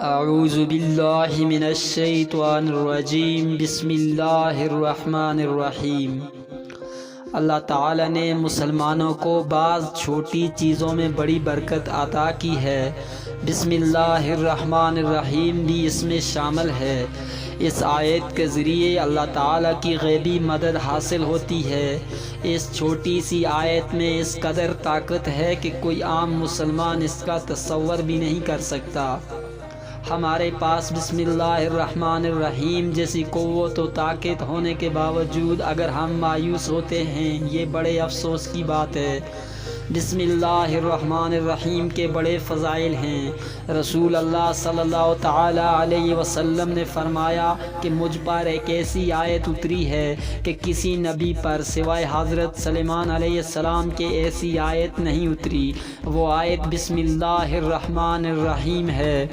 اعوذ باللہ من الشیطان الرجیم بسم اللہ الرحمن الرحیم۔ اللہ تعالیٰ نے مسلمانوں کو بعض چھوٹی چیزوں میں بڑی برکت عطا کی ہے۔ بسم اللہ الرحمن الرحیم بھی اس میں شامل ہے۔ اس آیت کے ذریعے اللہ تعالیٰ کی غیبی مدد حاصل ہوتی ہے۔ اس چھوٹی سی آیت میں اس قدر طاقت ہے کہ کوئی عام مسلمان اس کا تصور بھی نہیں کر سکتا۔ ہمارے پاس بسم اللہ الرحمن الرحیم جیسی قوت و طاقت ہونے کے باوجود اگر ہم مایوس ہوتے ہیں، یہ بڑے افسوس کی بات ہے۔ بسم اللہ الرحمن الرحیم کے بڑے فضائل ہیں۔ رسول اللہ صلی اللہ تعالیٰ علیہ وسلم نے فرمایا کہ مجھ پر ایک ایسی آیت اتری ہے کہ کسی نبی پر سوائے حضرت سلیمان علیہ السلام کے ایسی آیت نہیں اتری۔ وہ آیت بسم اللہ الرحمن الرحیم ہے۔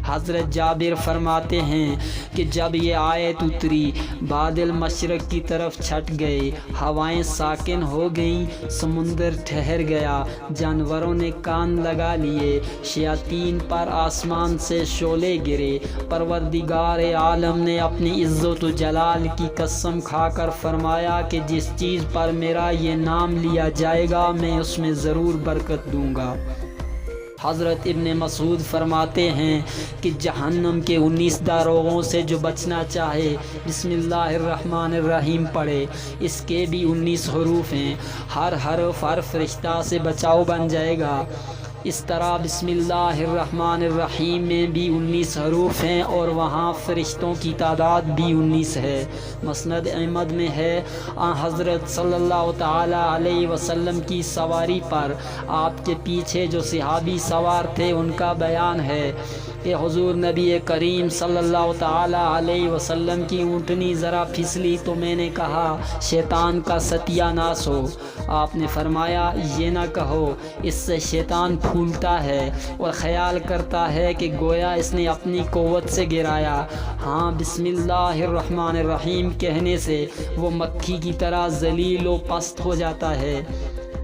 حضرت جابر فرماتے ہیں کہ جب یہ آیت اتری، بادل مشرق کی طرف چھٹ گئے، ہوائیں ساکن ہو گئیں، سمندر ٹھہر گیا، جانوروں نے کان لگا لیے، شیاطین پر آسمان سے شعلے گرے۔ پروردگار عالم نے اپنی عزت و جلال کی قسم کھا کر فرمایا کہ جس چیز پر میرا یہ نام لیا جائے گا میں اس میں ضرور برکت دوں گا۔ حضرت ابن مسعود فرماتے ہیں کہ جہنم کے 19 داروغوں سے جو بچنا چاہے بسم اللہ الرحمن الرحیم پڑھے۔ اس کے بھی 19 حروف ہیں، ہر حرف ہر فرشتہ سے بچاؤ بن جائے گا۔ اس طرح بسم اللہ الرحمن الرحیم میں بھی 19 حروف ہیں اور وہاں فرشتوں کی تعداد بھی 19 ہے۔ مسند احمد میں ہے، حضرت صلی اللہ تعالیٰ علیہ وسلم کی سواری پر آپ کے پیچھے جو صحابی سوار تھے ان کا بیان ہے کہ حضور نبی کریم صلی اللہ تعالیٰ علیہ وسلم کی اونٹنی ذرا پھسلی تو میں نے کہا شیطان کا ستیہ ناس ہو۔ آپ نے فرمایا یہ نہ کہو، اس سے شیطان پھولتا ہے اور خیال کرتا ہے کہ گویا اس نے اپنی قوت سے گرایا۔ ہاں، بسم اللہ الرحمن الرحیم کہنے سے وہ مکھی کی طرح ذلیل و پست ہو جاتا ہے۔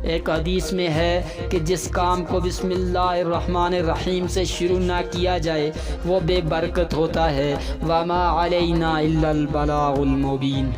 ایک حدیث میں ہے کہ جس کام کو بسم اللہ الرحمن الرحیم سے شروع نہ کیا جائے وہ بے برکت ہوتا ہے۔ وَمَا عَلَيْنَا إِلَّا الْبَلَاغُ الْمُبِينُ۔